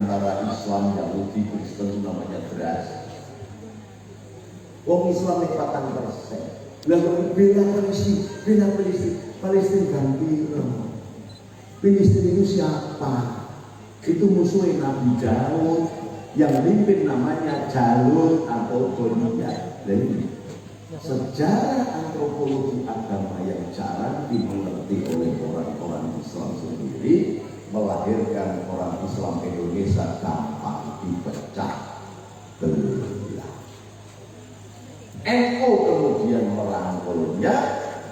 antara Islam, Yahudi, Kristen itu namanya beras. Wong Islam 4%. Lalu bela Palestina ganti. Filistin itu siapa? Itu musuhnya Nabi Daud yang mimpin namanya Jalut atau Goliat. Jadi sejarah antropologi agama yang jarang dimengerti oleh orang-orang Islam sendiri melahirkan orang Islam Indonesia gampang dipecah belah. NU kemudian merangkulnya,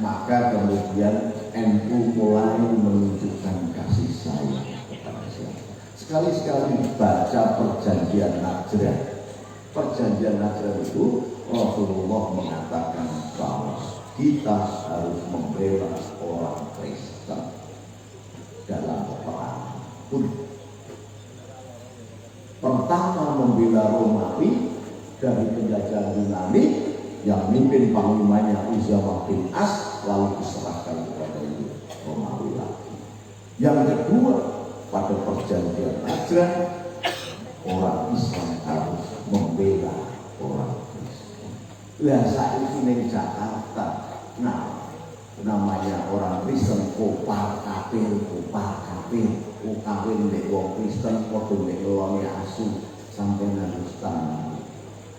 maka kemudian NU mulai menunjukkan kasih sayang kepada siapa. Sekali-sekali baca perjanjian Najran. Perjanjian Najran itu Rasulullah mengatakan bahwa kita harus membela orang Kristen dalam perang pun. Pertama membela Romawi dari penjajahan Yunani yang mimpin panglimanya Uzama bin As, lalu diserahkan kepada Romawi lagi. Yang kedua, pada perjanjian Najran orang Islam harus membela orang Kristen. Lah saat itu di Jakarta, nah namanya orang Kristen kopar kafir, kawin dek wong Kristen padha nek lone asu sampai harus tahu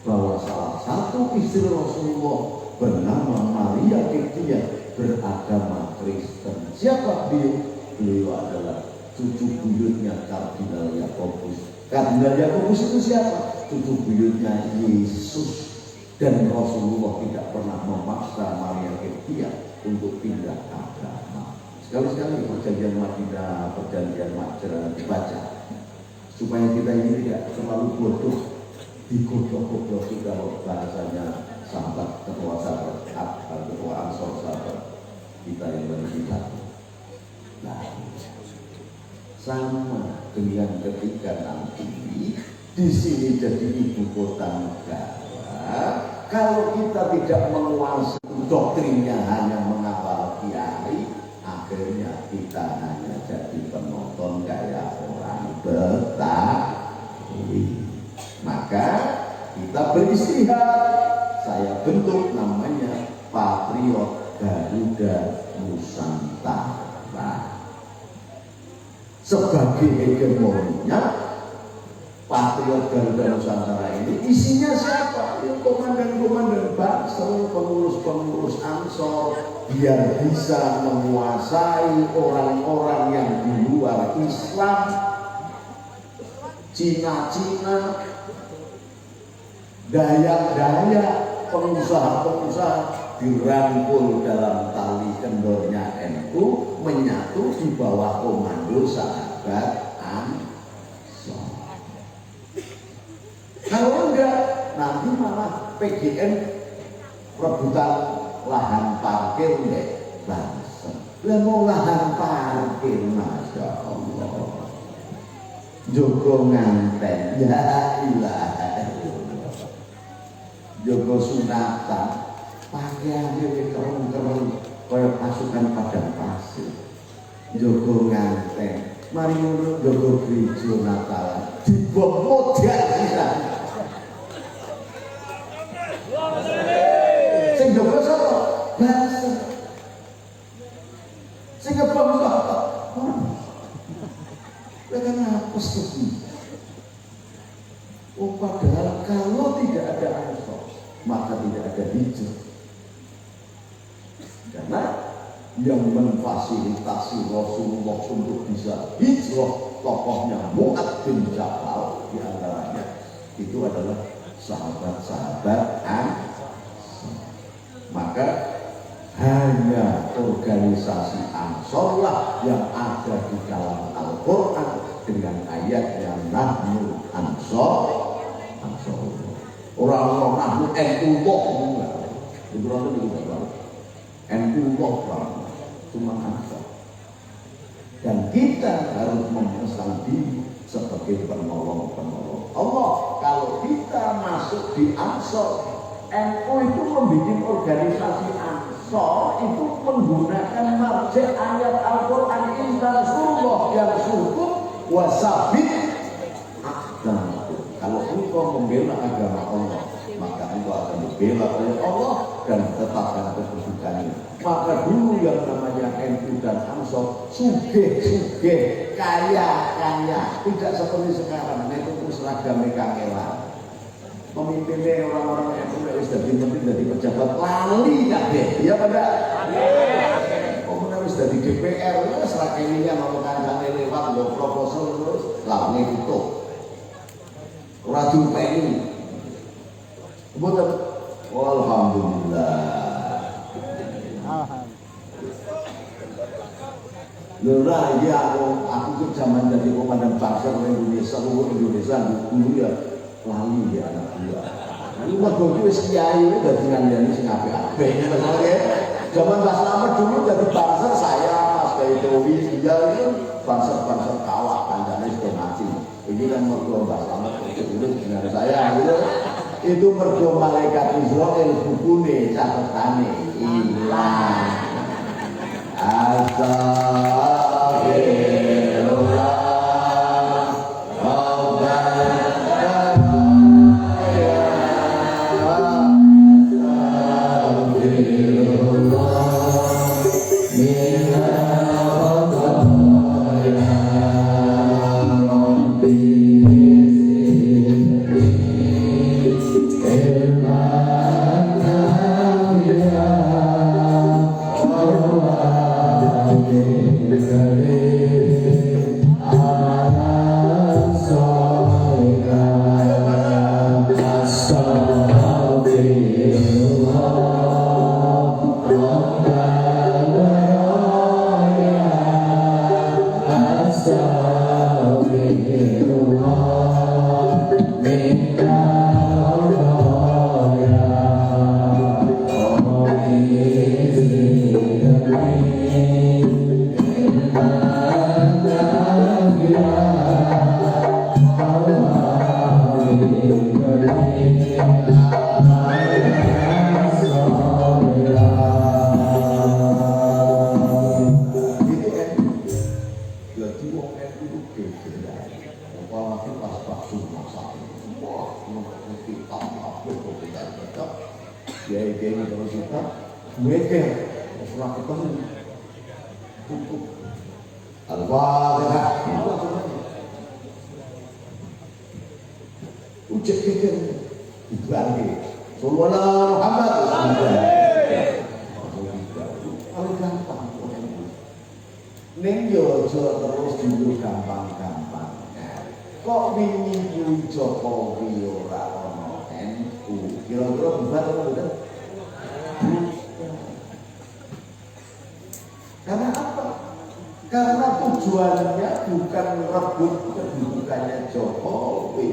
bahwa salah satu istri Rasulullah bernama Maria Kektia beragama Kristen. Siapa beliau? Beliau adalah cucu buyutnya Kardinal Yakobus. Kardinal Yakobus itu siapa? Cucu buyutnya Yesus. Dan Rasulullah tidak pernah memaksa Maria Kektia untuk pindah agama. Sekali-sekali perjanjian Madinah, perjanjian Najran dibaca supaya kita ini tidak terlalu bodoh digodok-godok kalau bahasanya sahabat ketua Ansor sahabat kita yang berbicara. Nah, sama dengan ketika nanti di sini jadi ibu kota negara, kalau kita tidak menguasai doktrinnya hanya mengawal kiai, akhirnya kita hanya jadi penonton kayak orang Betawi. Maka kita beristihad, saya bentuk namanya Patriot Garuda Nusantara. Sebagai hegemoninya Patriot Garuda Nusantara ini isinya siapa? Ya, komandan-komandan Bansel, pengurus-pengurus Ansor, biar bisa menguasai orang-orang yang di luar Islam, Cina-Cina, daya-daya, pengusaha-pengusaha dirangkul dalam tali kendornya NU, menyatu di bawah komando sahabat Ansor. Kalau enggak, nanti malah PGN rebutan lahan parkir deh bangsa. Lah mau lahan parkir, Masya Allah. Joko nganten, ya ilaha. Joko sunatan, pakaiannya keren-keren kayak pasukan padang pasir. Joko nganten, mari ngono Joko gereja Natal dibom modal bisa. Sing Joko sapa? Bahasa. Sing ngebom sapa? Lah kan apa sih? Oh, padahal kalau tidak ada Ansor, maka tidak ada hijrah. Karena yang memfasilitasi Rasulullah untuk bisa hijrah tokohnya Mu'adz bin Jabal di antaranya itu adalah sahabat-sahabat Ansor. Maka hanya organisasi Ansor lah yang ada di dalam Al-Quran dengan ayat yang nahnu Ansor. Orang-orang nahnu NU-Allah itu orang itu juga tahu NU-Allah cuma Ansor. Dan kita harus memesan diri sebagai penolong-penolong Allah. Kalau kita masuk di Ansor, NU itu membuat organisasi Ansor itu menggunakan marja ayat Al-Quran Inna Rasulullah yang suku wasabit membela agama Allah, maka engkau akan dibela oleh Allah dan tetapkan kedudukannya. Maka dulu yang namanya NU dan Ansor sugih-sugih, kaya-kaya, tidak seperti sekarang. Itu seragam kangelan. Pemimpinnya orang-orang NU sudah menteri, jadi pejabat lali kabeh. Iya pada. Wis dadi DPR wis ra kene mau kancane lewat nggo proposal terus lawne tutup. Ora diupeni. Mboten. Alhamdulillah. Lha ya aku ke zaman jadi komandan bangsa Indonesia, seluruh Indonesia dulu ya lali ya anak dia. Ini mergo wis kiai dadi ngandani sing apik-apik. Zaman Mbah Slamet dulu jadi bangsa saya, Mas Gaitowi, dia itu bangsa kawah, kancane sudah mati. Ini kan mergo Mbah Slamet itu dengan saya gitu. Itu mergo malaikat Israel bukune catetane ilang. Astagfirullah. Karena apa? Karena tujuannya bukan merebut kedudukannya Jokowi.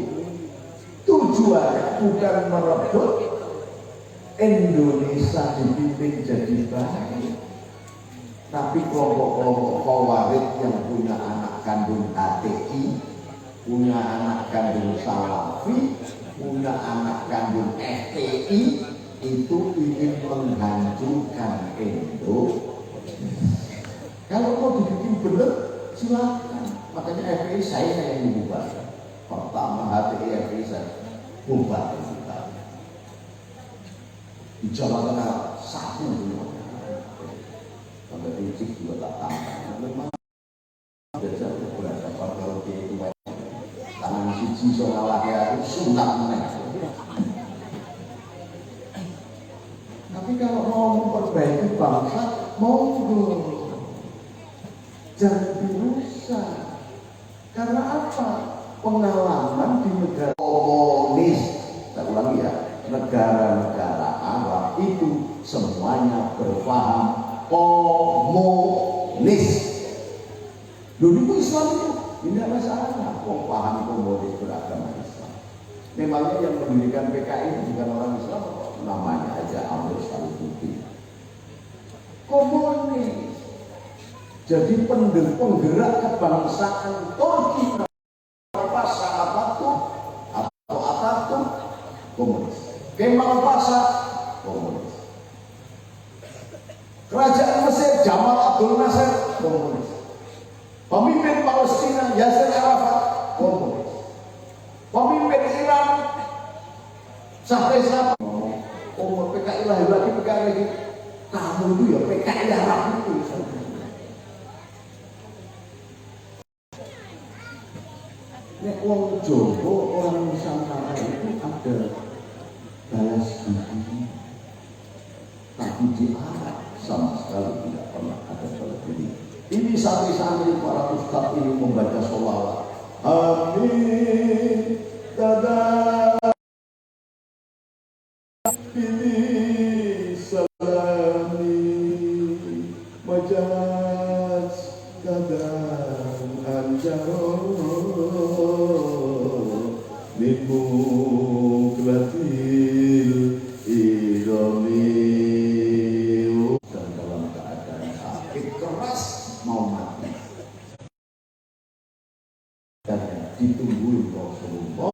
Tujuannya bukan merebut Indonesia dipimpin jadi baik. Tapi kelompok-kelompok Khawarij yang punya anak kandung HTI, punya anak kandung Salafi, punya anak kandung FPI, itu ingin menghancurkan Indonesia. Kalau mau dibikin benar, silakan. Makanya FPI saya yang membubar. Pertama HTI FPI saya bubar. Di Jawa Tengah satu semua. Sampai Rizik juga tak tambah. Memang biasa berasa kalau dia itu tangan siji soal laki itu sunat meneh. Tapi kalau mau memperbaiki bangsa, monggo. Jangan dirusak. Karena apa? Pengalaman di negara komunis, saya ulangi ya, negara-negara Arab itu semuanya berpaham komunis. Dulu Islam itu tidak masalah. Kok paham komunis beragama Islam? Memangnya yang mendirikan PKI itu bukan orang Islam, namanya aja Amr Syarifuddin. Komunis. Jadi penggerak kebangsaan Turki apa Atatürk atau Atatürk komunis. Kemal Pasha komunis. Kerajaan Mesir Jamal Abdul Nasser komunis. Pemimpin Palestina Yasser Arafat komunis. Pemimpin Iran Sampai siapa ngomong, oh PKI lahir lagi, PKI lagi. Kamu itu ya PKI Arab itu. Nek wong Jawa, orang Nusantara itu ada balas budi, tapi di Arab sama sekali tidak pernah ada balas budi. Ini santri-santri para ustaz ini membaca sholawat. Amin. Dadah. Ini salami majas kadang anjaro nimu klatil ironi dan dalam keadaan sakit keras mau mati dan ditungguin Rasulullah.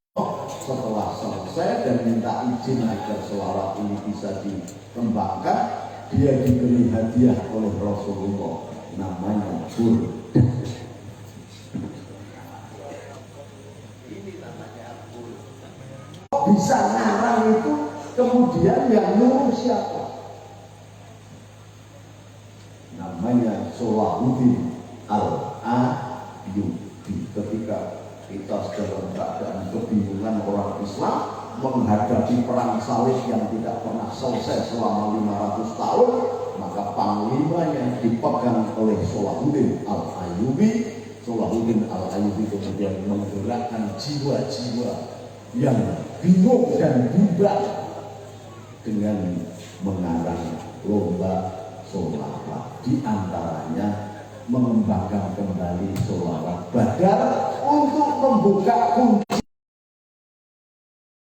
Setelah selesai dan minta izin agar selawat ini bisa dikembangkan, dia diberi hadiah oleh Rasulullah, namanya burda. Ini namanya burda. Bisa ngarang itu, kemudian yang nyuruh siapa? Namanya Salahuddin Al-Ayyubi. Ketika kita dalam keadaan kebingungan orang Islam menghadapi perang salib yang tidak pernah selesai selama 500 tahun, maka panglimanya dipegang oleh Salahuddin Al-Ayyubi. Salahuddin Al-Ayyubi kemudian menggerakkan jiwa-jiwa yang bingung dan bimbang dengan mengarang lomba sholawat, di antaranya mengembangkan kembali sholawat Badar untuk membuka kunci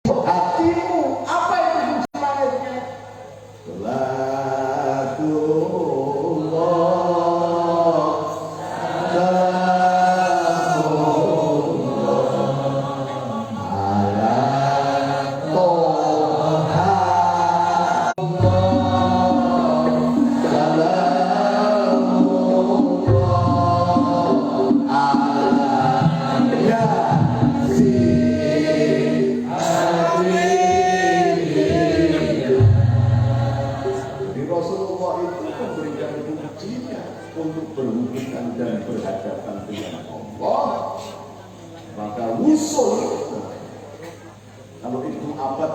hatimu. Apa itu kunci magnetnya? Salatullah, salamullah ala Toha, untuk berhubungan dan berhadapan dengan Allah. Maka usul kalau Ibnu Abbad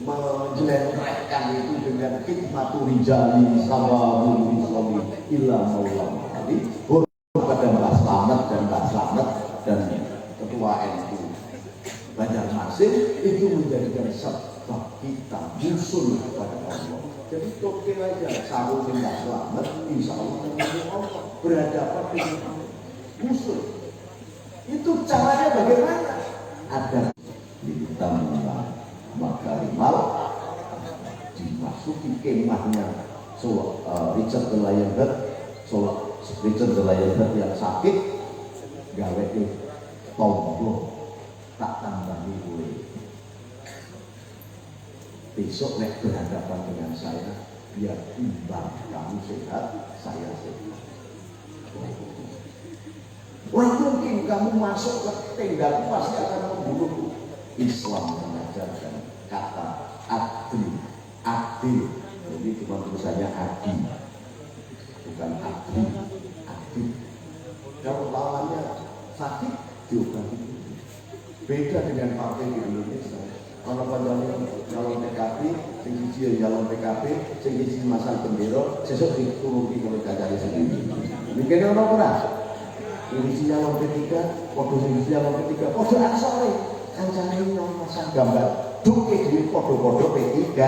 menjelentrekkan itu dengan khidmatu rijali sama islami illa maulam kali kepada Mbah Slamet dan Mbah Slamet dan ketua NU Banjarmasin itu menjadikan sebab kita usul kepada Allah. Jadi oke aja, sahur tidak selamat, insya Allah berhadapan dengan musuh. Itu caranya bagaimana? Ada kita makarimal dimasuki kemahnya Richard the Lionheart yang sakit, gawe tombol tak tambahi boleh. Besok nek berhadapan dengan saya, biar imbang, kamu sehat, saya sehat. Orang mungkin kamu masuk ke tenda pasti akan membunuhku. Islam mengajarkan kata adil, adil. Jadi cuma tulisannya adil, bukan adil, adil. Kalau lawannya sakit, diobati. Beda dengan partai di Indonesia. Kalau calon PKB, sing siji calon PKB, sing siji masang bendera, sesuk dituruti oleh kacari sendiri. Mikirnya ono ora? Sing siji calon P3, padha sing siji calon P3, padha asore. Kancane yang masang gambar duke dhewe padha-padha P3.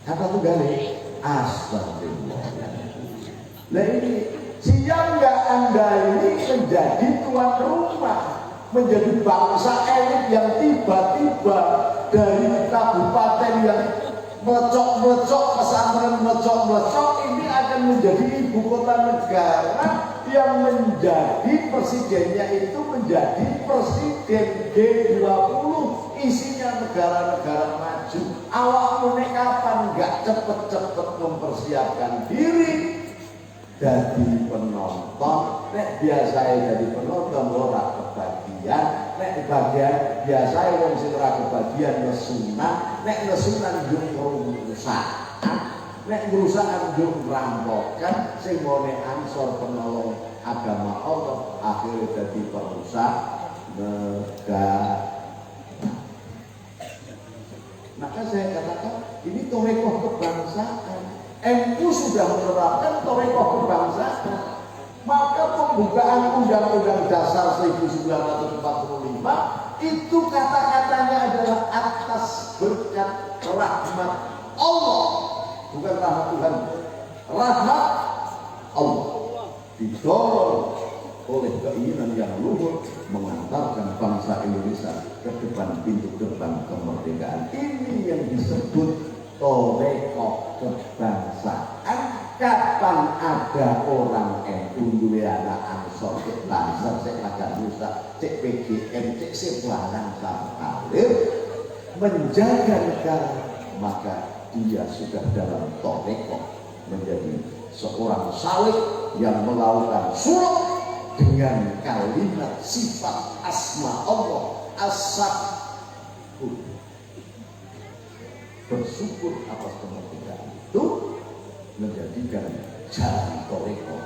Kata tunggale astagfirullah. Nah ini siap nggak Anda ini menjadi tuan rumah, menjadi bangsa elit yang tiba-tiba dari kabupaten yang melecok-melecok, pesantren melecok-melecok ini akan menjadi ibu kota negara yang menjadi presidennya itu menjadi presiden G20, isinya negara-negara maju. Awakmu nek kapan nggak cepet-cepet mempersiapkan diri jadi penonton, nek biasa jadi penonton ora kebagian, nek bagian biasa wong sing ora kebagian nesunan, nek nesunan yo ngrusak. Nek ngrusak yo rampokan sing mone ansor penolong agama Allah akhirnya jadi perusak negara. Maka saya katakan ini torekoh kebangsaan. MU sudah menerapkan torekoh kebangsaan. Maka pembukaan Undang-Undang Dasar 1945 itu kata-katanya adalah atas berkat rahmat Allah, bukan rahmat Tuhan, rahmat Allah, didorong oleh keinginan yang luhur mengantarkan bangsa Indonesia ke depan pintu gerbang kemerdekaan. Ini yang disebut torekoh kebangsaan. Kapan ada orang NU duwe anak ansor cek Banser, cek Lagar Nusa, cek PGM, cek Sebarang Kalir menjaga negara, maka dia sudah dalam torekoh menjadi seorang salih yang melakukan sulh dengan kalimat sifat asma Allah as-sabur, bersyukur atas kemerdekaan itu menjadikan jalan torekoh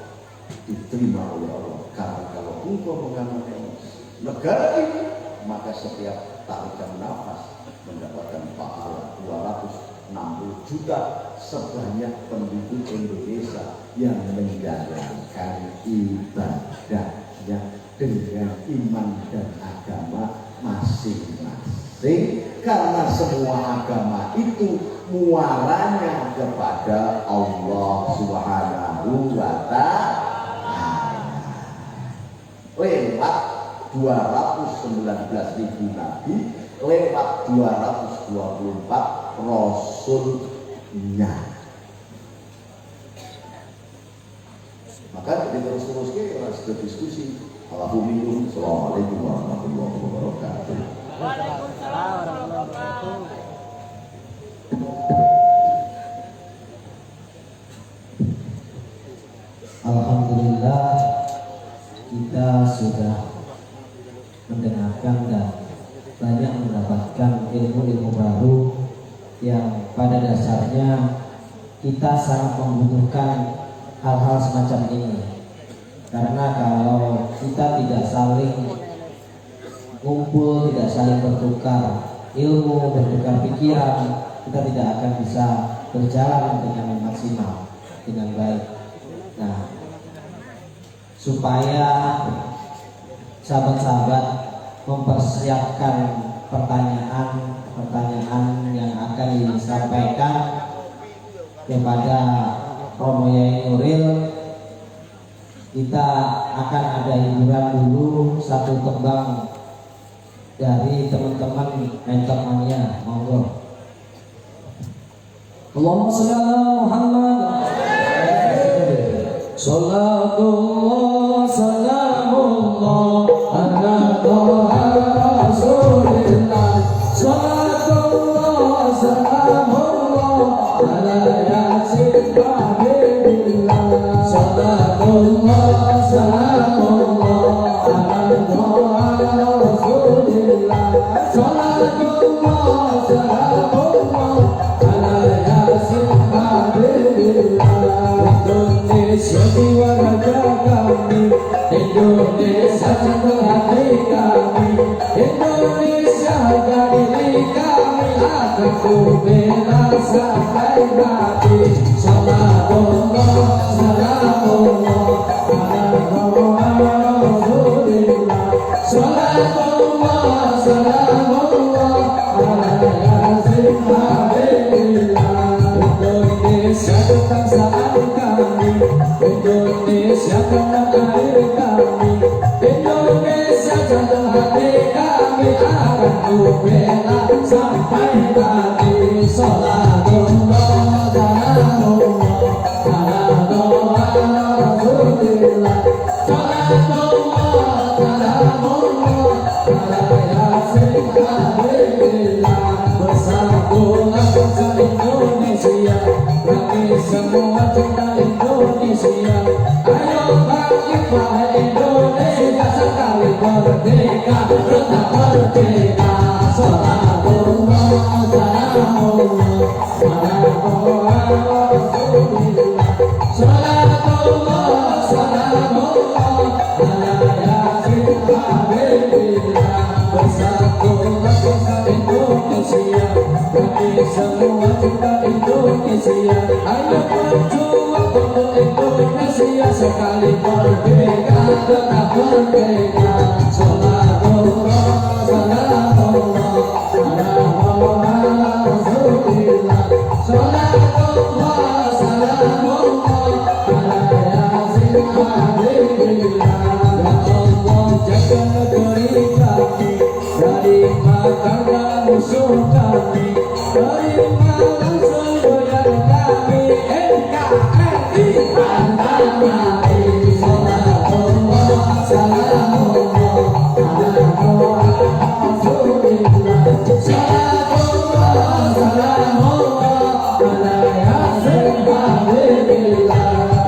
diterima oleh Allah. Karena kalau engkau mengamalkan negara ini, maka setiap tarikan nafas mendapatkan pahala 260 juta sebanyak penduduk Indonesia yang menjalankan ibadahnya dengan iman dan agama masing-masing. Karena semua agama itu muaranya kepada Allah Subhanahu wa Ta'ala. Lewat 219.000 nabi, lewat 224 rasulnya. Maka terus-terus kita harus berdiskusi. Assalamualaikum warahmatullahi wabarakatuh. Alhamdulillah, kita sudah mendengarkan dan banyak mendapatkan ilmu-ilmu baru yang pada dasarnya kita sangat membutuhkan hal-hal semacam ini. Karena kalau kita tidak saling kumpul, tidak saling bertukar ilmu, bertukar pikiran, kita tidak akan bisa berjalan dengan maksimal, dengan baik. Nah, supaya sahabat-sahabat mempersiapkan pertanyaan yang akan disampaikan kepada Romo Yai Nuril, kita akan ada hiburan dulu, satu tembang dari teman-teman Mentor Mania. Monggo. Allahumma shalli ala Muhammad. Salatullah salamullah ala Rasulillah. Salatullah salamullah ala Yasin Habibillah. Salatullah salamullah ala Rasulillah. Salatullah salamullah ala Yasin Habibillah. Indonesia jiwa raja kami, Indonesia satu hati kami, Indonesia jadi kami akan ku bela sampai mati. Salamullah salamullah ala Rasulillah. Salamullah salamullah ala Yasin Habibillah. Indonesia kebangsaan kami, Indonesia tanah air kami, Indonesia jantung hati kami akan ku bela sampai mati. Salatullah salamullah ala Rasulillah. Salatullah salamullah ala Yasin Habibillah. Bersatulah bangsa Indonesia, kami semua cinta Indonesia. Ayo bangkitlah Indonesia sekali merdeka tetap merdeka. Salatullah salamullah ala Rasulillah. Salatullah salamullah ala Yasin Habibillah. Bersatu bangsa Indonesia, bagi semua cinta Indonesia. Ayo berjuang untuk Indonesia, sekali merdeka tetap merdeka. Salatullah salamullah ala Rasulillah. Salatullah salamullah ala Yasin Habibillah. Ya Allah jaga negeri kami dari makar musuh kami, dari langsung goyang kami. NKRI antara mati. Salatullah salamullah ala Rasulillah. Salatullah salamullah ala Yasin Habibillah.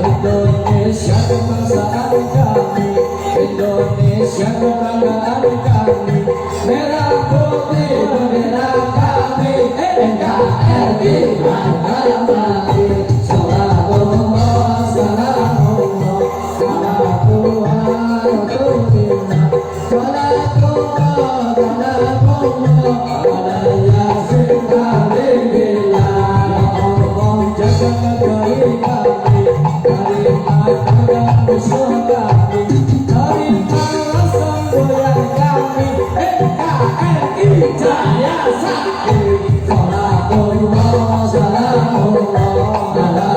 Indonesia kebangsaan kami, Indonesia kebanggaan kami, merah putih bendera kami. NKRI antara mati. Salatullah salamullah ala Rasulillah. Salatullah salamullah ala Yasin Habibillah. Ya Allah jaga negeri kami dari makar musuh kami, dari langsung goyang kami. NKRI jaya sakti. Salatullah salamullah ala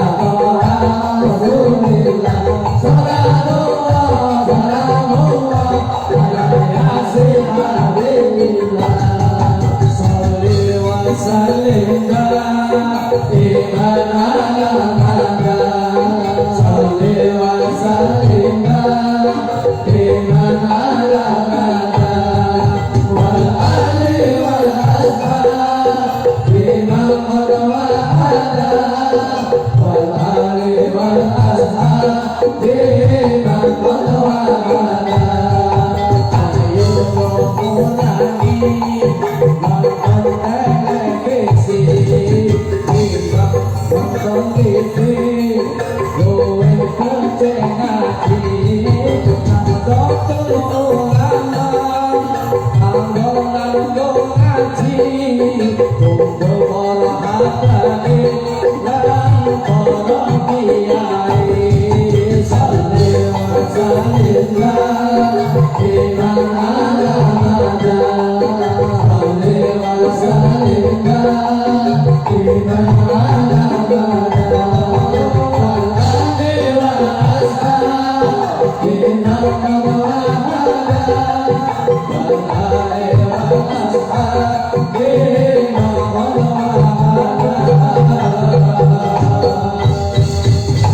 Rasulillah. Salatullah salamullah ala Yasin Habibillah. Sholli wa sallim iman ala mada. Sholli wa sallim iman ala mada. Wal ali wal ashab iman qad wa'ada. Wal ali wal ashab iman qad wa'ada. Ayo mulai nonton televisi, nonton TV, gue kenceng hati. Nonton ulama, nonton ngaji, kumpul para habaib dan para kiai. Sholli wa sallim iman ala mada. Sholli wa sallim iman ala mada. Wal ali wal ashab iman qad wa'ada. Wal ali wal ashab iman qad wa'ada.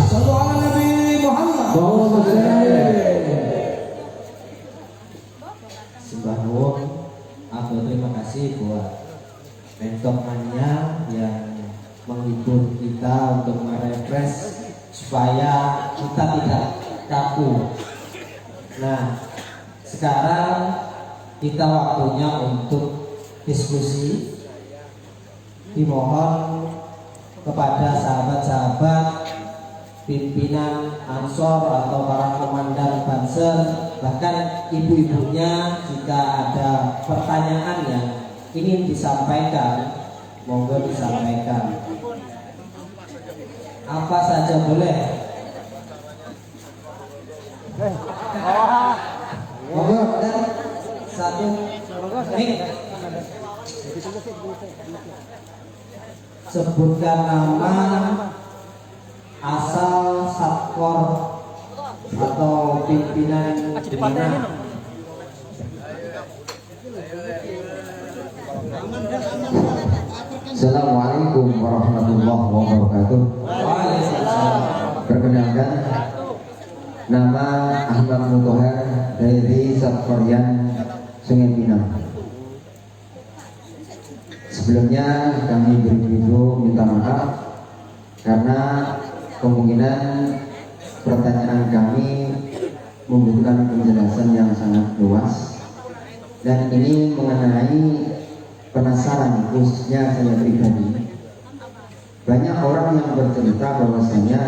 Sallu ala Nabi Muhammad. Sembah nuwun, aku terima kasih buat mentomannya yang menghibur kita untuk merefresh supaya kita tidak kaku. Nah, sekarang kita waktunya untuk diskusi. Dimohon kepada sahabat-sahabat pimpinan Ansor atau para komandan Banser, bahkan ibu-ibunya, jika ada pertanyaan yang ingin disampaikan, monggo disampaikan. Apa saja boleh. Monggo dan satu mic. Sebutkan nama, asal, satkor atau pimpinan di mana. Assalamualaikum warahmatullahi wabarakatuh. Perkenalkan, nama Ahmad Mutoher dari Satkorian Sungai Pinang. Sebelumnya kami beribu minta maaf karena kemungkinan pertanyaan kami membutuhkan penjelasan yang sangat luas, dan ini mengenai penasaran khususnya saya pribadi. Banyak orang yang bercerita bahwasanya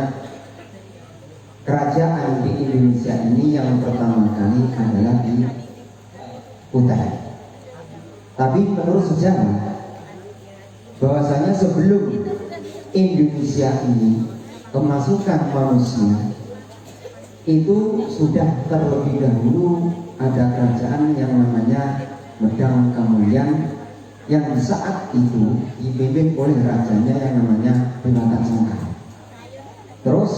kerajaan di Indonesia ini yang pertama kali adalah di Kutai. Tapi menurut sejarah bahwasanya sebelum Indonesia ini kemasukan manusia itu sudah terlebih dahulu ada kerajaan yang namanya Medang Kamulyan yang saat itu dipimpin oleh rajanya yang namanya Dewata Cengkar. Terus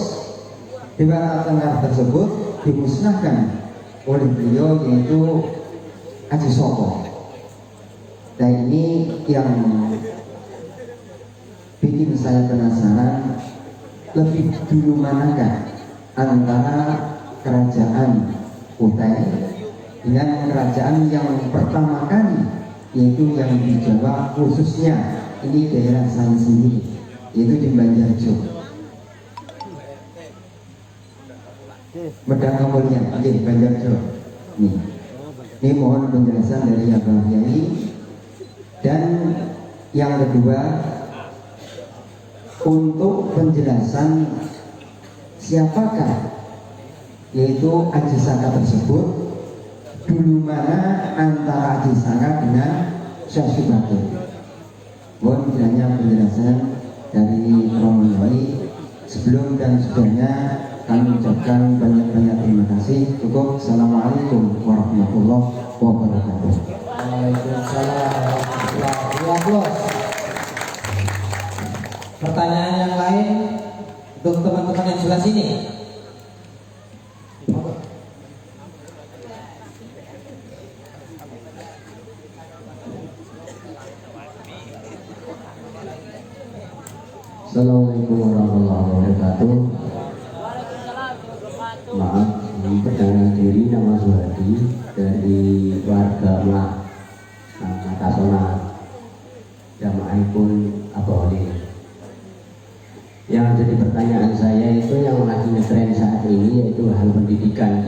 Dewata Cengkar tersebut dimusnahkan oleh beliau yaitu Aji Soko. Dan ini yang bikin saya penasaran, lebih dulu manakah antara kerajaan Kutai dengan kerajaan yang pertama kali, yaitu yang di Jawa, khususnya ini daerah saya sendiri, yaitu di Banjarjo. Medang Kamulyan, oke, Banjarjo. Ini mohon penjelasan dari Abang Kiai. Dan yang kedua, untuk penjelasan siapakah yaitu Aji Saka tersebut, dulu mana antara Aji Saka dengan Syekh Subakir. Mohon kiranya penjelasan dari Romo Yai. Sebelum dan sudahnya kami ucapkan banyak-banyak terima kasih. Cukup. Assalamualaikum warahmatullahi wabarakatuh. Waalaikumsalam warahmatullahi wabarakatuh. Pertanyaan yang lain untuk teman-teman yang sebelah sini. Assalamualaikum warahmatullahi wabarakatuh. Maaf, perkenalkan diri, nama Zuhadi dari warga Melah Atasona, jamaah pun Abawali. Yang jadi pertanyaan saya itu yang lagi ngetren saat ini yaitu hal pendidikan,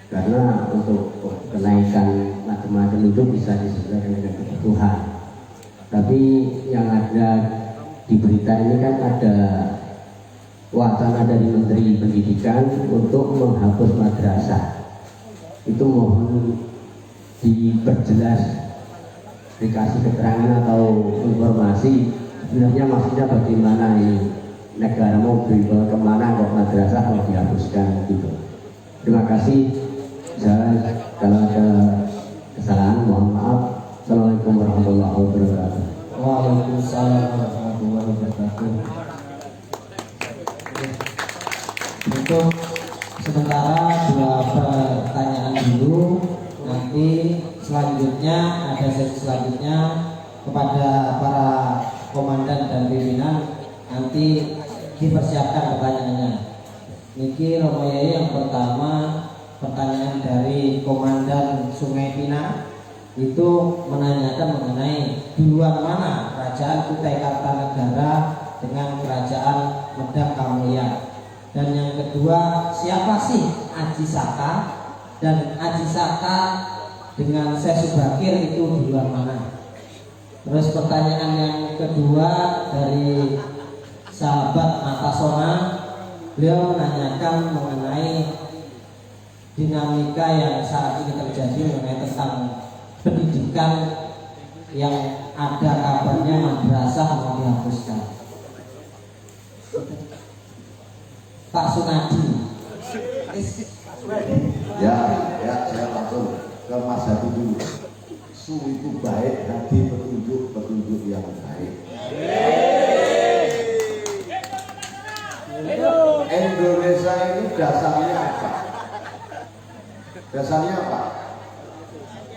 karena untuk kenaikan macam-macam itu bisa disesuaikan dengan kebutuhan. Tapi yang ada di berita ini kan ada wacana dari Menteri Pendidikan untuk menghapus madrasah. Itu mohon diperjelas, dikasih keterangan atau informasi sebenarnya maksudnya bagaimana ini, negara mau dibawa kemana kok madrasah kalau dihapuskan gitu. Terima kasih. Saya kalau ada kesalahan mohon maaf. Assalamualaikum warahmatullahi wabarakatuh. Waalaikumsalam warahmatullahi wabarakatuh. Untuk sementara dua pertanyaan dulu, nanti selanjutnya ada sesi selanjutnya kepada para komandan dan pimpinan, nanti dipersiapkan pertanyaannya. Niki Romo Yai, yang pertama pertanyaan dari Komandan Sungai Pinang itu menanyakan mengenai duluan mana kerajaan Kutai Kartanegara dengan kerajaan Medang Kamulyan. Dan yang kedua, siapa sih Aji Saka, dan Aji Saka dengan Syekh Subakir itu duluan mana. Terus pertanyaan yang kedua dari sahabat Matasona, beliau menanyakan mengenai dinamika yang saat ini terjadi mengenai tentang pendidikan yang ada kabarnya madrasah mau dihapuskan. Pak Sunadi. Ya, saya langsung ke Mas Hadi dulu. Su itu baik, hati petunjuk yang baik. Indonesia ini dasarnya apa? Dasarnya apa?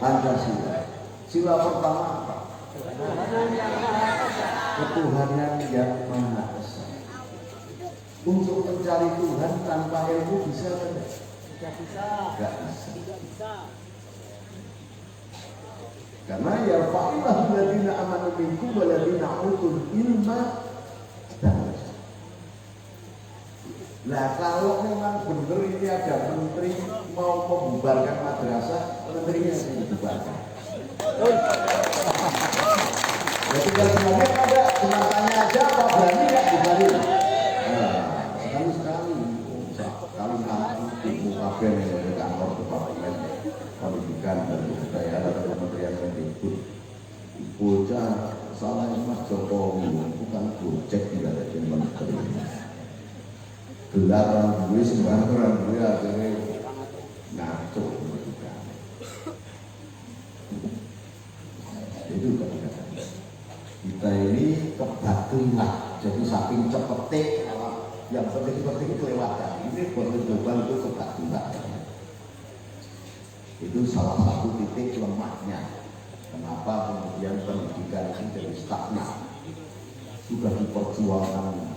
Pancasila. Sila pertama apa? Ketuhanan yang Maha Esa. Untuk mencari Tuhan tanpa ilmu bisa tidak? Tidak bisa. Karena ya fa'illahu ladina amanu minkum waladina utul ilma darajat. Nah kalau memang benar ini ada menteri mau membubarkan madrasah, menterinya yang dibubarkan. Jadi kalau semuanya ada, cuma tanya aja apa berani nggak dibubarin. Sekali-sekali, sekali nanti ibu kabel yang dari kantor Departemen Pendidikan dan Kebudayaan atau Kementerian Mendikbud, bocah salah Mas Jokowi, bukan Gojek tidak ada yang menteri. Gelaran gue sembarangan gue akhirnya ngaco juga. Itu kadang-kadang kita ini kebatilan, jadi saking cepetnya yang penting-penting kelewatan. Ini betul-betul itu kebatilan. Itu salah satu titik lemahnya. Kenapa kemudian pendidikan ini jadi stagnan? Sudah diperjuangkan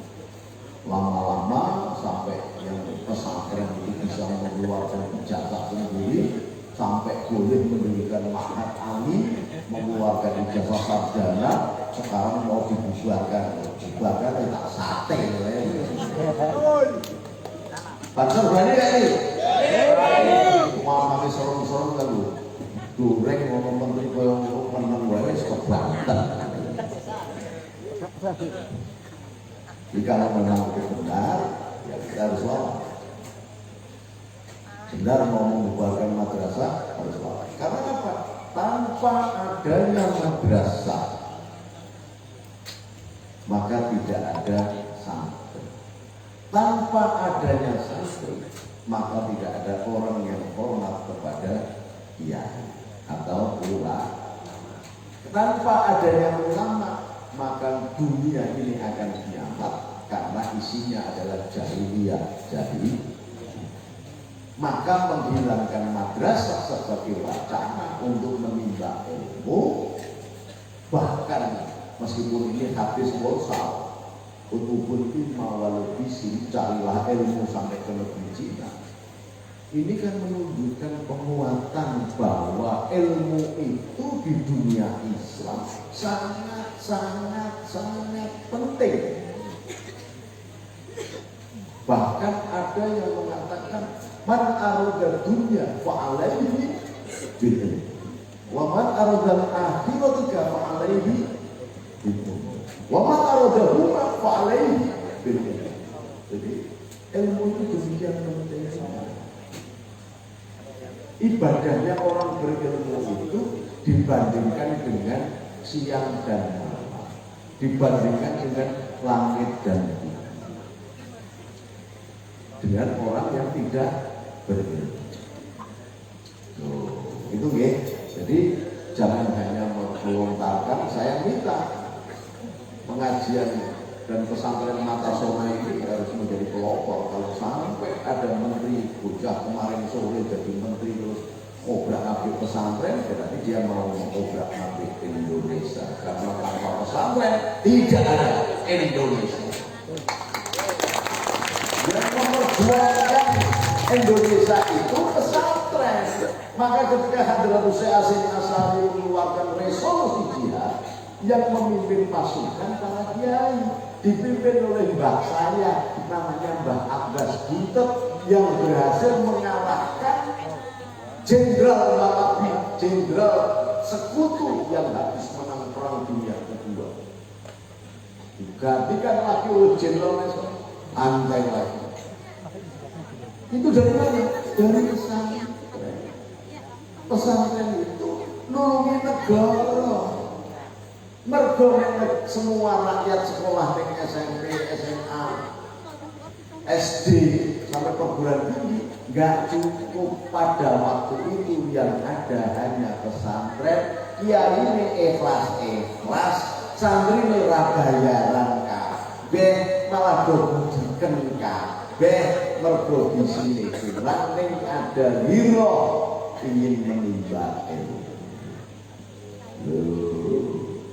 lama-lama sampai yang pesantren itu bisa mengeluarkan ijazah sendiri, sampai boleh mendirikan ma'had alim, mengeluarkan ijazah sarjana. Sekarang mau dibubarkan tak sate Banser berani gak nih? Wah, pakai serem-serem kan lu goreng ngomong menteri koyong menang wae stop banget. Jika memang itu benar, ya kita harus lawan. Benar mau membubarkan madrasah, harus lawan. Karena apa? Tanpa adanya madrasah, maka tidak ada santri. Tanpa adanya santri, maka tidak ada orang yang hormat kepada kiai atau ulama. Tanpa adanya ulama, maka dunia ini akan kiamat karena isinya adalah jahiliyah. Jadi maka menghilangkan madrasah sebagai wacana untuk menimba ilmu, bahkan meskipun ini hadis mursal, utubul ilma walau bisi, carilah ilmu sampai ke negeri Cina. Ini kan menunjukkan penguatan bahwa ilmu itu di dunia Islam sangat penting. Bahkan ada yang mengatakan man arada dunya fa'alaihi bil ilm wa man arada akhirata fa'alaihi bil ilm wa man arada huma fa'alaihi bil ilm. Jadi ilmu itu demikian penting. Ibadahnya orang berilmu itu dibandingkan dengan siang dan malam, dibandingkan dengan langit dan bumi, dengan orang yang tidak berilmu. Itu ya. Jadi jangan hanya melontarkan. Saya minta pengajian dan pesantren Matasona ini harus menjadi pelopor. Kalau sampai ada menteri bocah kemarin sore jadi menteri terus obrak-abrik pesantren, berarti dia mau mengobrak-abrik Indonesia. Karena tanpa pesantren tidak ada Indonesia. Yang memperjuangkan Indonesia itu pesantren. Maka ketika Hadratus Syekh Hasyim Asy'ari mengeluarkan resolusi jihad, yang memimpin pasukan para kiai, dipimpin oleh mbah saya namanya Mbah Abbas Butet, yang berhasil mengalahkan Jenderal Malabi, Jenderal Sekutu yang habis menang perang dunia kedua. Digantikan lagi oleh Jenderal Mason, antai lagi. Itu dari mana? Dari pesantren. Pesantren itu nulungi negara. Mergo semua rakyat sekolah ning SMP, SMA, SD sampai perguruan tinggi nggak cukup pada waktu itu, yang ada hanya pesantren. Kiai ini ikhlas, santri ini bayaran kabeh, malah diken kabeh. Mergo di sini kurang ning ada hiro ingin menimba ilmu.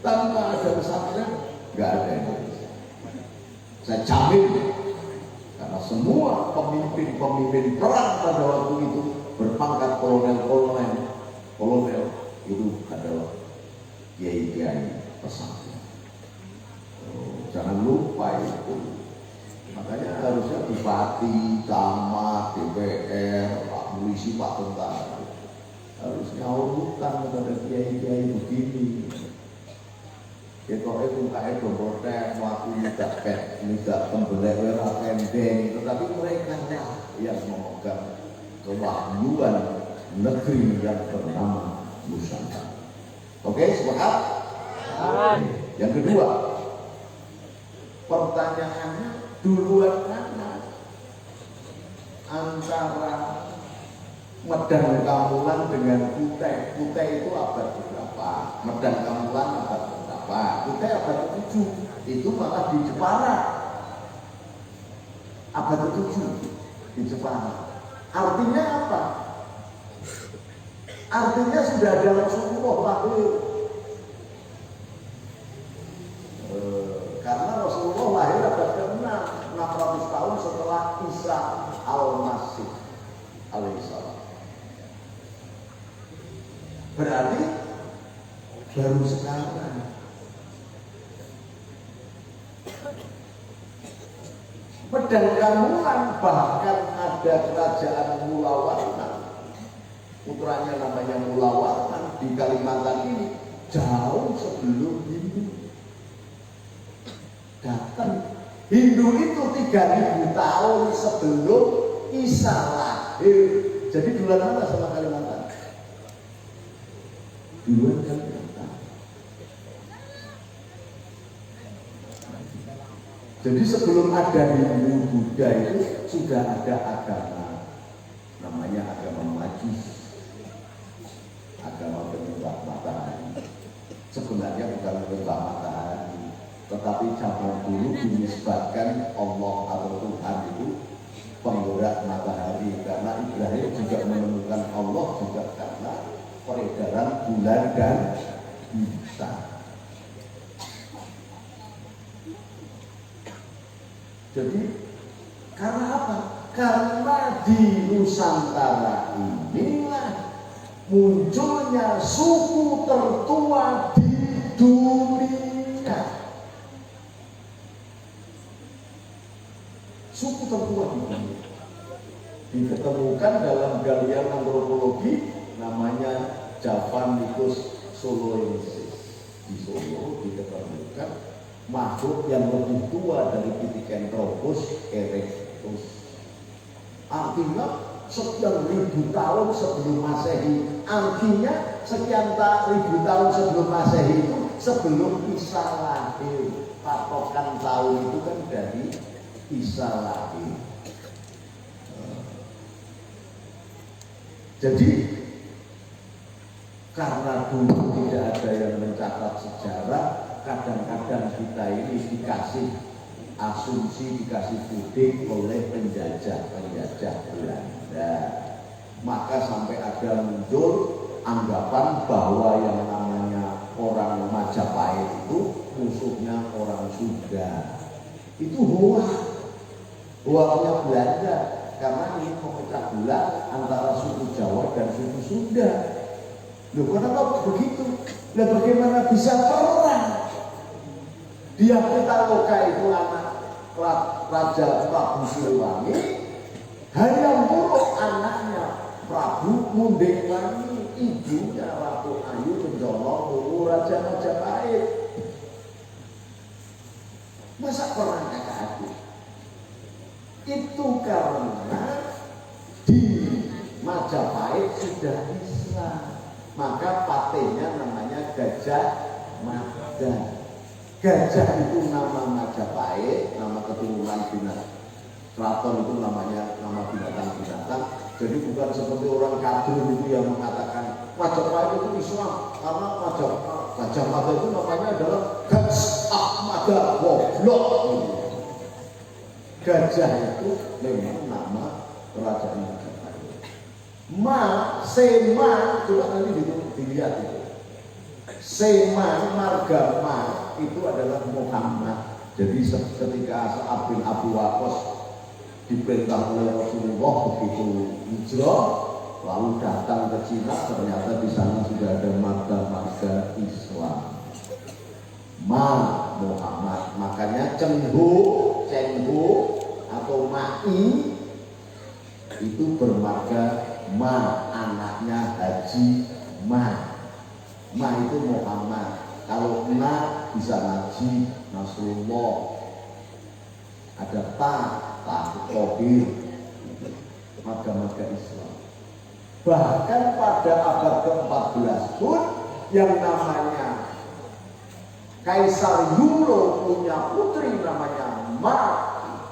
Tanpa ada pesantren, nggak ada Indonesia. Saya jamin, karena semua pemimpin perang pada waktu itu berpangkat kolonel itu adalah kiai-kiai pesantren. Jangan lupa itu. Makanya harusnya bupati, kiai begini. Ketoknya mukanya dombotek, waktu tidak tembelek, wera pendeng. Tetapi mereka lah yang memegang kewahyuan negeri yang bernama Nusantara. Oke, sepakat? Yang kedua, pertanyaannya duluan mana antara Medan Kamulan dengan Kutai? Kutai itu abad berapa? Medan Kamulan abad berapa? Kutai abad ke-7. Itu malah di Jepara. Abad ke-7 di Jepara. Artinya apa? Artinya sudah ada Rasulullah lahir. Karena Rasulullah lahir abad ke-6, 600 tahun setelah Isa al-Masih alaihissalam. Berarti baru sekarang. Medan Kamulan bahkan ada kerajaan Mulawarman, putranya namanya Mulawarman di Kalimantan ini jauh sebelum Hindu datang. Hindu itu 3000 tahun sebelum Isa lahir. Jadi duluan mana sama Kalimantan? Duluan Kalimantan. Jadi sebelum ada Hindu Buddha itu sudah ada agama, namanya agama Majus, agama penyembah matahari. Sebenarnya bukan penyembah matahari, tetapi zaman dulu dinisbatkan Allah atau Tuhan itu penggerak matahari, karena Ibrahim juga menemukan Allah juga karena peredaran bulan dan bintang. Jadi karena apa? Karena di Nusantara inilah munculnya suku tertua di dunia. Suku tertua di dunia diketemukan dalam galian antropologi namanya Javanicus soloensis. Di Solo diketemukan makhluk yang lebih tua dari Pithecanthropus erectus. Artinya sekian ribu tahun sebelum Masehi. Artinya sekian ribu tahun sebelum Masehi itu sebelum Isa lahir. Patokan tahun itu kan dari Isa lahir. Jadi karena dulu tidak ada yang mencatat sejarah, kadang-kadang kita ini dikasih asumsi, dikasih puding oleh penjajah Belanda. Maka sampai ada muncul anggapan bahwa yang namanya orang Majapahit itu musuhnya orang Sunda. Itu hoaknya Belanda, karena ini memecah belah antara suku Jawa dan suku Sunda. Loh, kenapa begitu? Nah, bagaimana bisa perang? Dia Pitaloka itu anak Raja Prabu Siliwangi, Hayam-Wuruk anaknya Prabu Mundingwangi, ibunya Ratu Ayu Kencana Wuru Raja Majapahit. Masa perang kakak adik? Itu karena di Majapahit sudah Islam, maka patenya namanya Gajah Mada. Gajah itu nama Majapahit, nama keturunan binatang. Keraton itu namanya nama binatang-binatang. Jadi bukan seperti orang kafir itu yang mengatakan Majapahit itu Islam, karena Gajah Mada itu namanya adalah Gajah Mada goblok. Gajah itu memang nama kerajaan Majapahit. Sema, coba nanti dilihat itu. Sema, marga Ma itu adalah Muhammad. Jadi ketika Sa'ad bin Abi Waqqas diperintah oleh Rasulullah begitu hijrah, lalu datang ke Cina, ternyata di sana sudah ada marga-marga Islam. Muhammad, makanya Cengho atau Mai itu bermarga Ma, anaknya Haji Ma. Ma itu Muhammad. Kalau na bisa ngaji Nasrullah. Ada ta Qadir, marga-marga Islam. Bahkan pada abad ke-14 pun yang namanya Kaisar Euro punya putri namanya Mark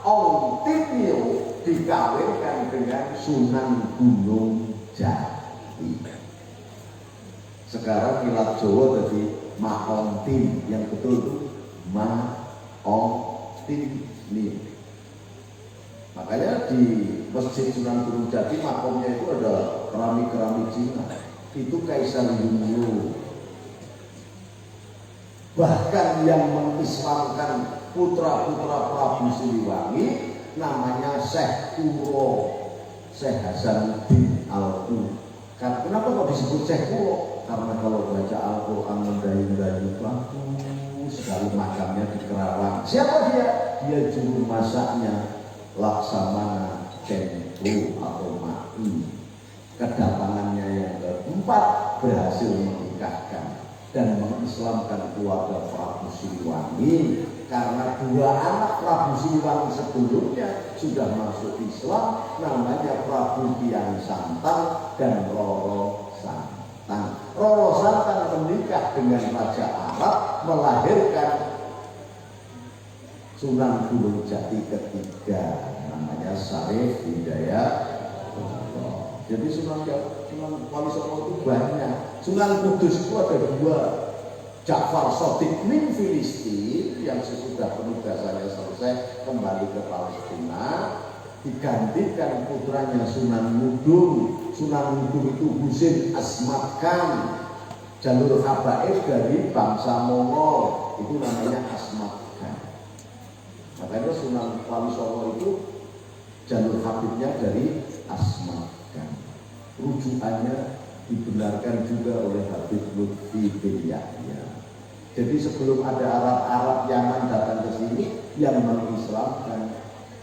Ontinio dikawinkan dengan Sunan Gunung Jati. Sekarang kilat Jawa tadi Maontin, yang betul Maontinio. Makanya di Masjid Sunan Gunung Jati makomnya itu ada keramik-keramik Cina. Itu Kaisar Euro. Bahkan yang mengislamkan putra-putra Prabu Siliwangi namanya Syekh Kuro, Syekh Hasanuddin Al-Qur. Kenapa kok disebut Syekh Kuro? Karena kalau baca Al-Quran mendayu-dayu bagus sekali, makamnya di Kerawang. Siapa dia? Dia juru masaknya Laksamana Cengkru atau Mai. Kedatangannya yang keempat berhasil menikahkan dan mengislamkan keluarga Prabu Siliwangi, karena dua anak Prabu Siliwangi sebelumnya sudah masuk Islam, namanya Prabu Kian Santang dan Roro Santang. Roro Santang menikah dengan Raja Arab, melahirkan Sunan Gunung Jati ketiga, namanya Syarif Hidayat. Jadi Sunan Wali Songo itu banyak. Sunan Kudus itu ada dua. Ja'far Shadiq min Filistin yang sesudah penugasannya selesai kembali ke Palestina, digantikan putranya Sunan Ngudung. Sunan Ngudung itu Husin Asmat Khan, jalur habaib dari bangsa Mongol, itu namanya Asmat Khan. Makanya Sunan Wali Songo itu jalur habibnya dari Asmat Khan. Rujukannya dibenarkan juga oleh Habib Lutfi bin Yahya. Jadi sebelum ada Arab Yaman datang ke sini, yang mengislamkan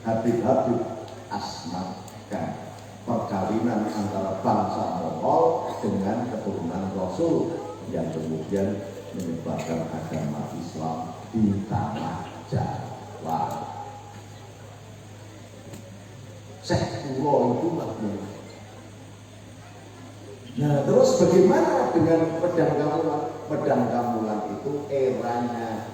Habib-Habib Asmat Khan. Perkawinan antara bangsa Mongol dengan keturunan Rasul yang kemudian menyebarkan agama Islam di tanah Jawa. Syekh Kuro itu maknanya. Nah, terus bagaimana dengan Pedang Gamulan? Pedang Gamulan itu eranya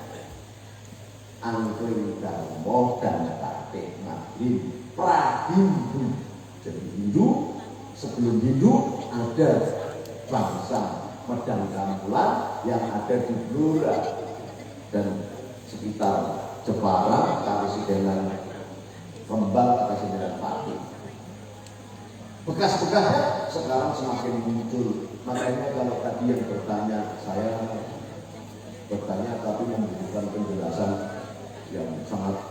Angkring Darmo dan Tatik Maghrib pra-Hindu. Jadi Hindu, sebelum Hindu ada bangsa Pedang Gamulan yang ada di Blora dan sekitar Jepara, Karisidenan Rembang, Karisidenan Pati. Bekas-bekasnya sekarang semakin muncul. Makanya kalau tadi yang bertanya, saya bertanya tapi membutuhkan penjelasan yang sangat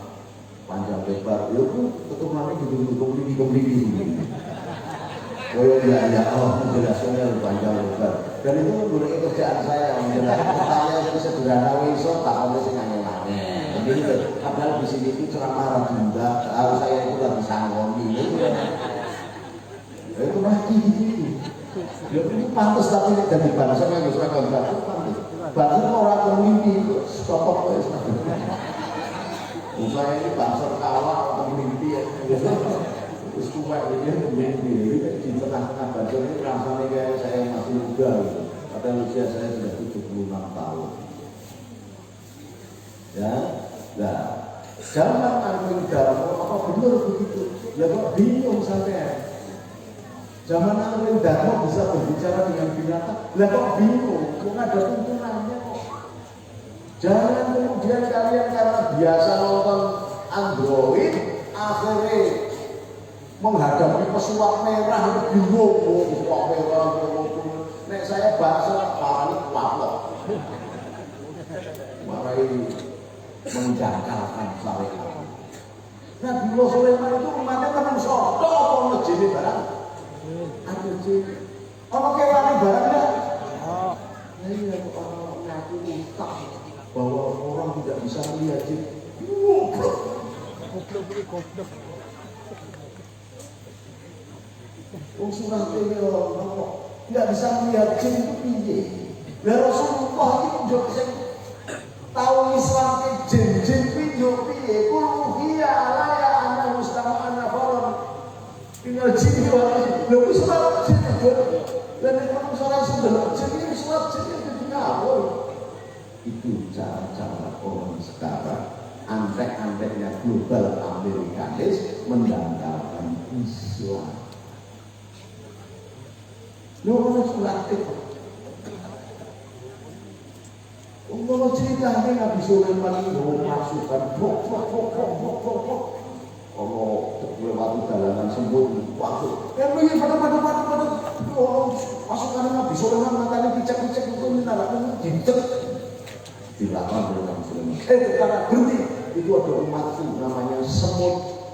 panjang lebar. Ya keturunan ini kompliki. Oh ya, penjelasannya panjang lebar. Dan itu menurut kerjaan saya menjelaskan. Saya itu sederhana wiso tak oleh sing aneh-aneh. Jadi padahal di sini itu ceramah Radunda, harus saya itu lagi sangoni. Itu mati gitu. Ya ini pantas tapi ini dari bangsa yang harus akan batu pantas. Bangsa orang pemimpi itu stop ya. Saya ini bangsa kalah atau mimpi ya. Terus tua ini pemimpi. Di tengah-tengah bangsa ini rasanya kayak saya masih muda gitu. Padahal usia saya sudah 76 tahun. Ya, nah zaman Angkring Darmo apa benar begitu? Ya kok bingung sampai. Zaman Angkring Darmo bisa berbicara dengan binatang, lah kok bingung? Kok ada tuntunannya kok? Jangan kemudian kalian karena biasa nonton Android, akhirnya menghadapi pesuap merah bingung, pesuap merah, nek saya bahasa paling kuat, marahi menjangkalkan syariat. Nah, Nabi Sulaiman itu umatnya kan soto apa ngejini barang. Ada jin. Ono kewan barangnya. Oh. Iya orang ngaku utang bahwa orang tidak bisa melihat jin. Goblok. Surat ini orang tidak bisa melihat jin itu piye? Lah Rasulullah iki njok sing tau Islam ke jen-jen kuwi yo piye? Kul hiya ala ya ana mustama ana faron. Tinggal jin yo lho wis ora jin yo. Lah nek wong ora sedelok jin iki wis ora jin iki ngawur. Itu cara-cara orang sekarang antek-anteknya global Amerikanis mendangkalkan Islam. Lu orang surat itu kalau ceritanya Nabi Sulaiman itu pasukan kalau lewat jalanan sembunyi masuk ini pada pasukan Nabi Sulaiman matanya picek-picek itu minta dicek dilakukan oleh Nabi Sulaiman karena berhenti itu ada umatku namanya semut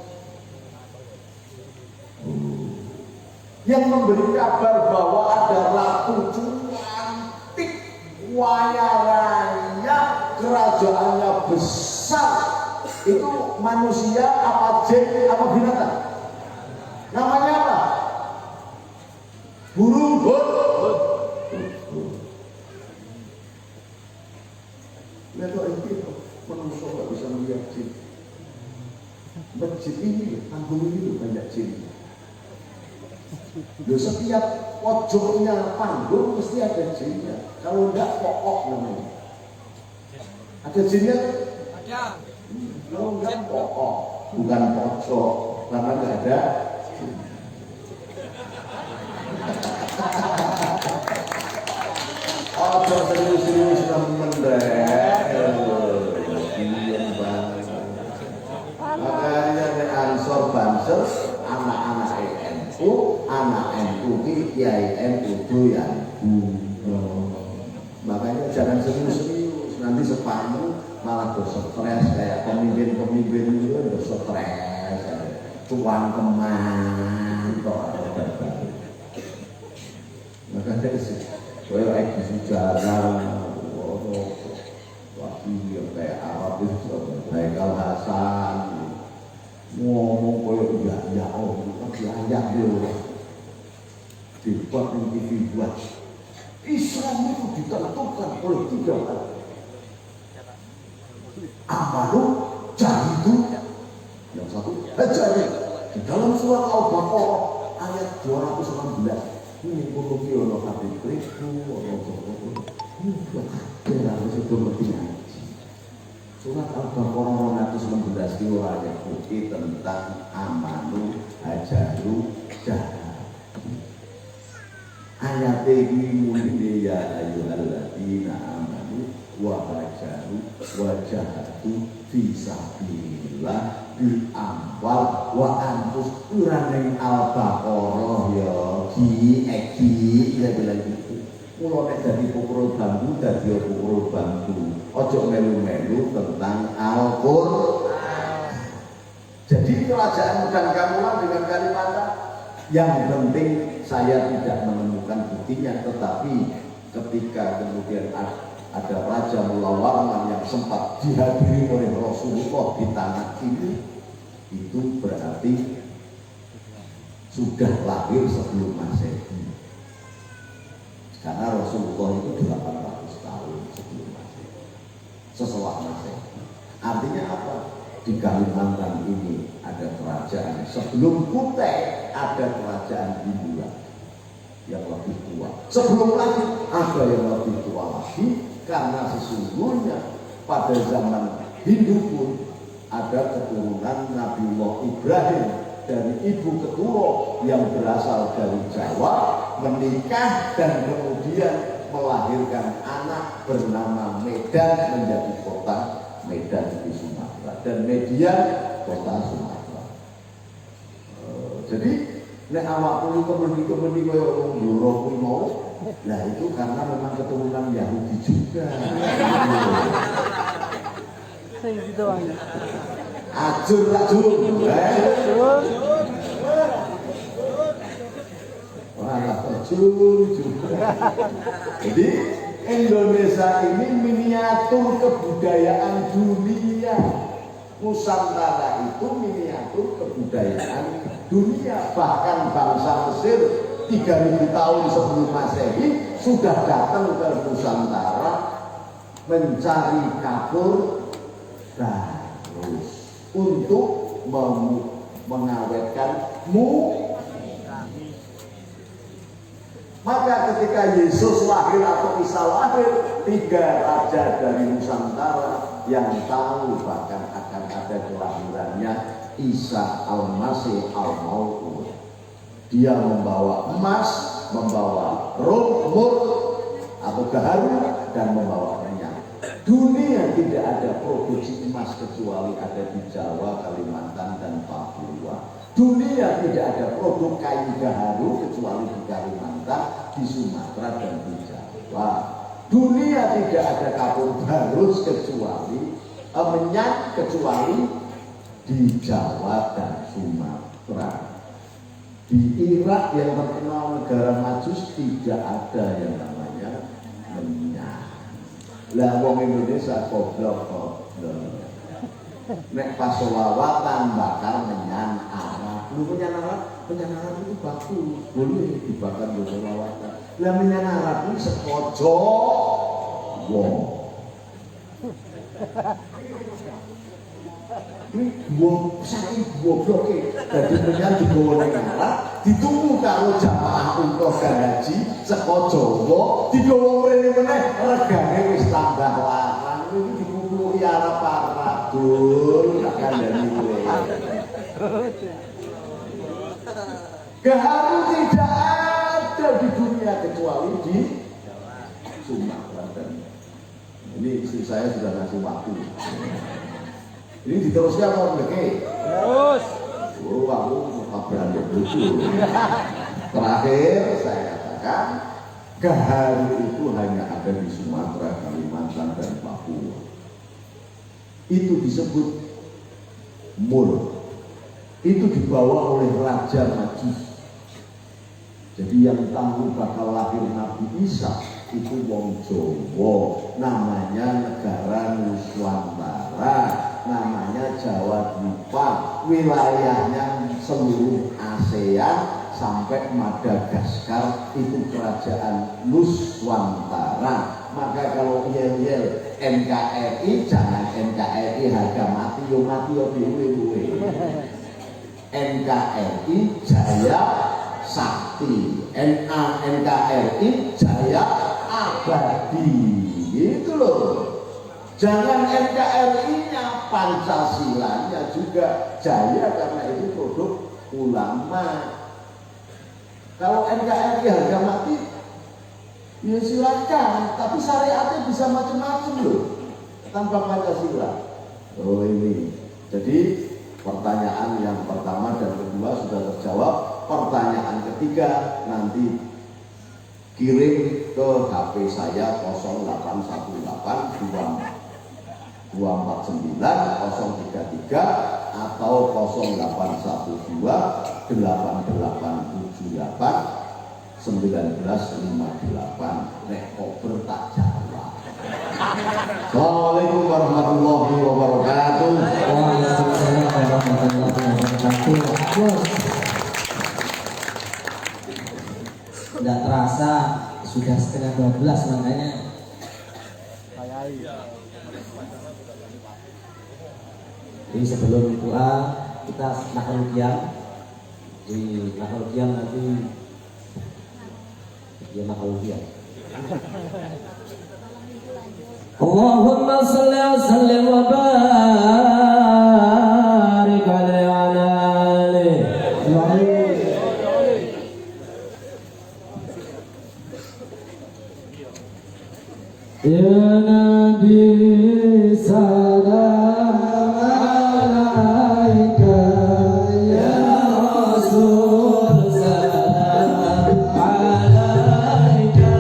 yang memberi kabar bahwa ada ratu cantik kaya raya kerajaannya besar itu manusia apa jin apa binatang namanya apa burung lihat ini manusia nggak bisa melihat jin masjid ini kampung ini banyak jin. Loh, setiap pojoknya panggung mesti ada jinnya. Kalau enggak pokok namanya. Ada jinnya? Ada. Kalau enggak pokok, bukan pojok, karena enggak ada. Oh, serius-serius temen-temen. Makanya ada ansor banser anak-anak NU, anak NU kiai NU doyan. Makanya jangan serius-serius, nanti sepamu malah berstres kayak pemimpin-pemimpin itu berstres, cuan teman kok. Makanya sih, saya lagi sejarah, wakil kayak Arab itu, Haikal Hasan, ngomong kayak ya oh layak dia dibuat TV buat Islam itu ditentukan oleh 3 hal amalu jahidu yang satu hajari di dalam surat Al-Baqarah ayat 216 ini kutuki ono hati kriku ono ini harus itu bertindak. Surat Al-Baqarah 216 itu ayat putih tentang amanu hajaru jahad. Ayat ini muni ya ayyuhalladzina amanu wa hajaru wa jahadu fi sabilillah bil amwal wa anfus ning Al-Baqarah ya eki ya bilang gitu. Kulo nek dadi pukul bambu dadi pukul bambu. Ojo melu-melu tentang Al-Qur'an. Jadi kerajaan dan kamulan dengan kalimat yang penting saya tidak menemukan buktinya, tetapi ketika kemudian ada raja Mulawarman yang sempat dihadiri oleh Rasulullah di tanah ini, itu berarti sudah lahir sebelum Masehi. Karena Rasulullah itu 800 tahun sebelum Masehi, sesudah Masehi. Artinya apa? Di Kalimantan ini ada kerajaan sebelum Kutai, ada kerajaan Hindu yang lebih tua. Sebelum lagi ada yang lebih tua lagi, karena sesungguhnya pada zaman Hindu pun ada keturunan Nabiullah Ibrahim dari ibu keturo yang berasal dari Jawa, menikah dan kemudian melahirkan anak bernama Medan menjadi kota Medan di Sumatera dan Median kota Sumatera. Jadi nek awak kuwi kemeni kaya wong Blora kuwi mau, lah itu karena memang keturunan Yahudi juga. Saya gitu aja. Ajur tak jur. Wah, jur juga. Jadi Indonesia ini miniatur kebudayaan dunia. Nusantara itu miniatur kebudayaan dunia. Bahkan bangsa Mesir 3000 tahun sebelum Masehi sudah datang ke Nusantara mencari kapur Barus untuk mengawetkan Maka ketika Yesus lahir atau Isa lahir, 3 raja dari Nusantara yang tahu bahkan akan ada kelahirannya Isa Al-Masih Al-Maud. Dia membawa emas, membawa mur atau gaharu, dan membawa minyak. Dunia tidak ada produksi emas kecuali ada di Jawa, Kalimantan, dan Papua. Dunia tidak ada produk kayu gaharu kecuali di Kalimantan, di Sumatera, dan di Jawa. Dunia tidak ada kapur barus kecuali minyak kecuali di Jawa dan Sumatera. Di Irak yang terkenal negara Majus tidak ada yang namanya minyak. Lah wong Indonesia goblok. Nek pas sholawatan bakar menyan Arab. Lu menyan Arab itu bagus, boleh dibakar di sholawatan. Lah menyan Arab ini sekojo. Wow. Ini saking gobloke. Dadi menyan digawa ning Arab, ditunggu karo jamaah umroh haji saka Jawa, digawa mrene meneh regane wis tambah larang. Iki dikumpuli Arab dul kandhani kowe. Gaharu tidak ada di dunia kecuali di Sumatera. Ini istri saya sudah ngasih waktu. Ini diteruskan apa lagi? Terus. Oh, aku berani lucu. Terakhir saya katakan gaharu itu hanya ada di Sumatera, Kalimantan, dan Papua. Itu disebut mur. Itu dibawa oleh Raja Majus. Jadi yang tahu bakal lahir Nabi Isa itu wong Jawa, namanya negara Nusantara, namanya Jawa Dipa, wilayahnya seluruh ASEAN sampai Madagaskar, itu kerajaan Nusantara. Maka kalau yel-yel NKRI, jangan NKRI harga mati, yo dewe-dewe. NKRI Jaya Sakti, NKRI Jaya Abadi, gitu loh. Jangan NKRI-nya, Pancasilanya juga jaya karena itu produk ulama. Kalau NKRI harga mati, ya silakan, tapi syariatnya bisa macam-macam loh tanpa Pancasila. Oh ini, jadi pertanyaan yang pertama dan kedua sudah terjawab. Pertanyaan ketiga nanti kirim ke HP saya 0818 249 033 atau 0812 8878 1958. Nek koper tak jawab. Assalamualaikum warahmatullahi wabarakatuh. Waalaikumsalam warahmatullahi wabarakatuh. Tidak terasa sudah setengah 12 makanya. Jadi sebelum doa kita nakal-ukian. Di nakal-ukian nanti dia nakal-ukian. Allahumma salli wa sallim wa barik ala ya Nabi salam alaika ya Rasul salam alaika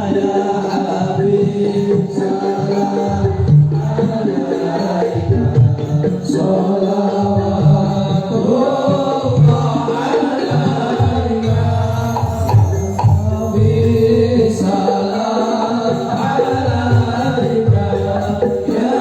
ya Habib salam alaika salawatullah alaika Habib salam alaika ya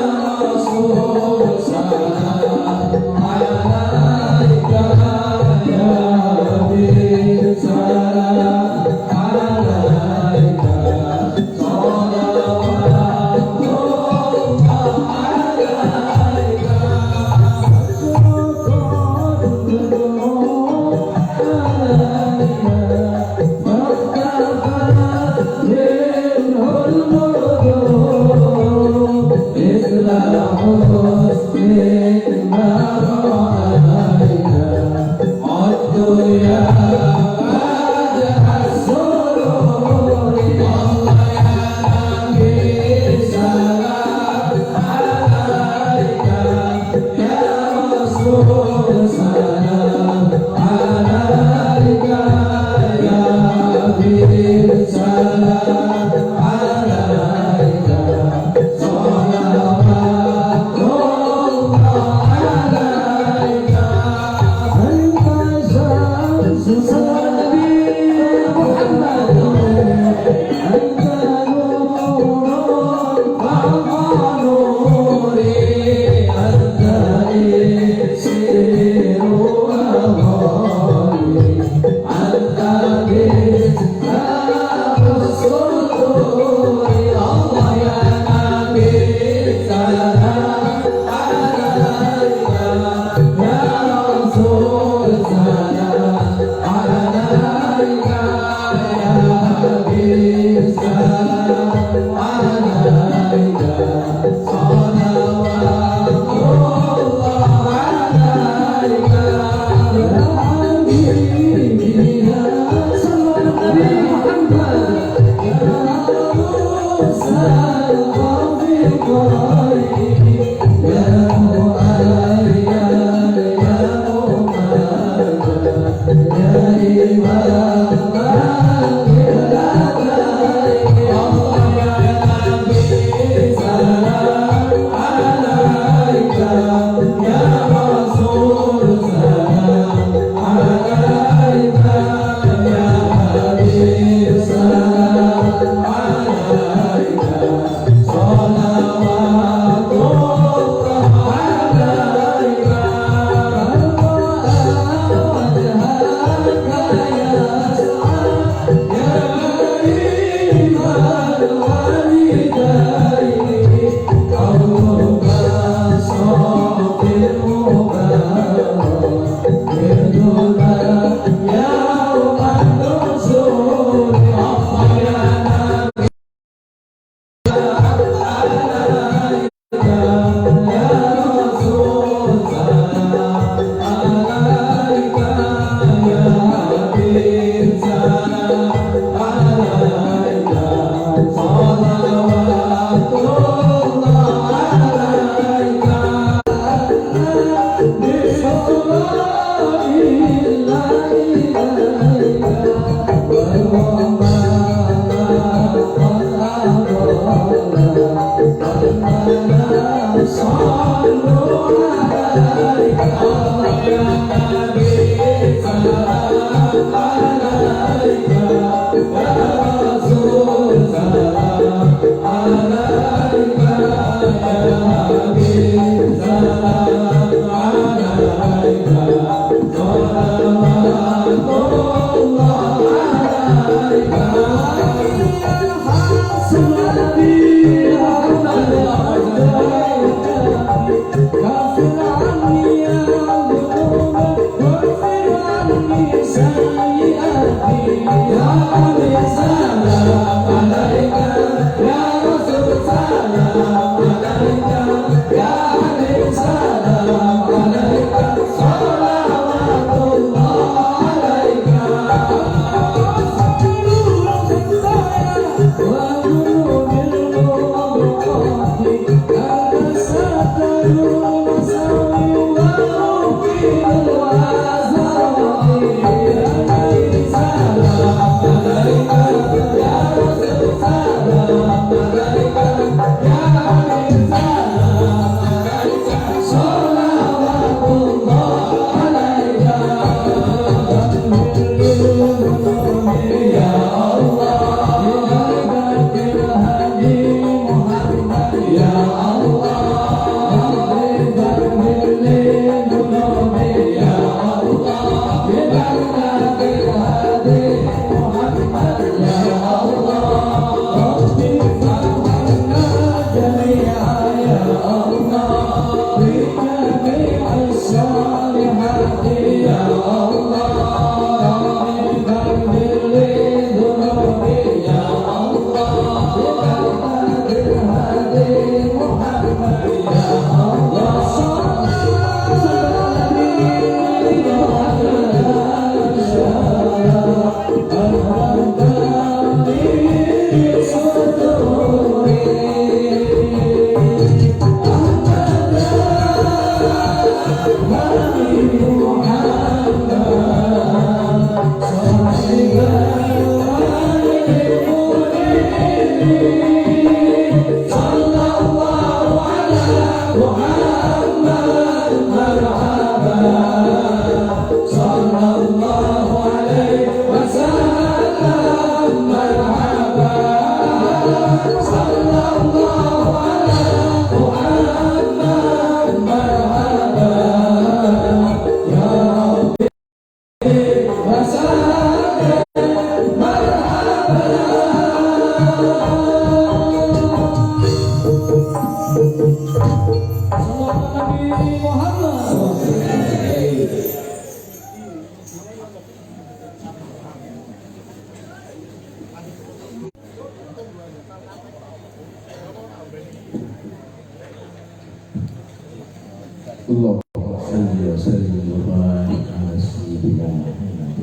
Allahumma salli wa sallim wa barik ala sayyidina Muhammad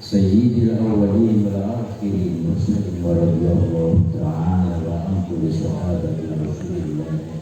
sayyidil awwalin wal akhirin wa sallim wa radiyallahu ta'ala wa an kulli sahabatin rasulillah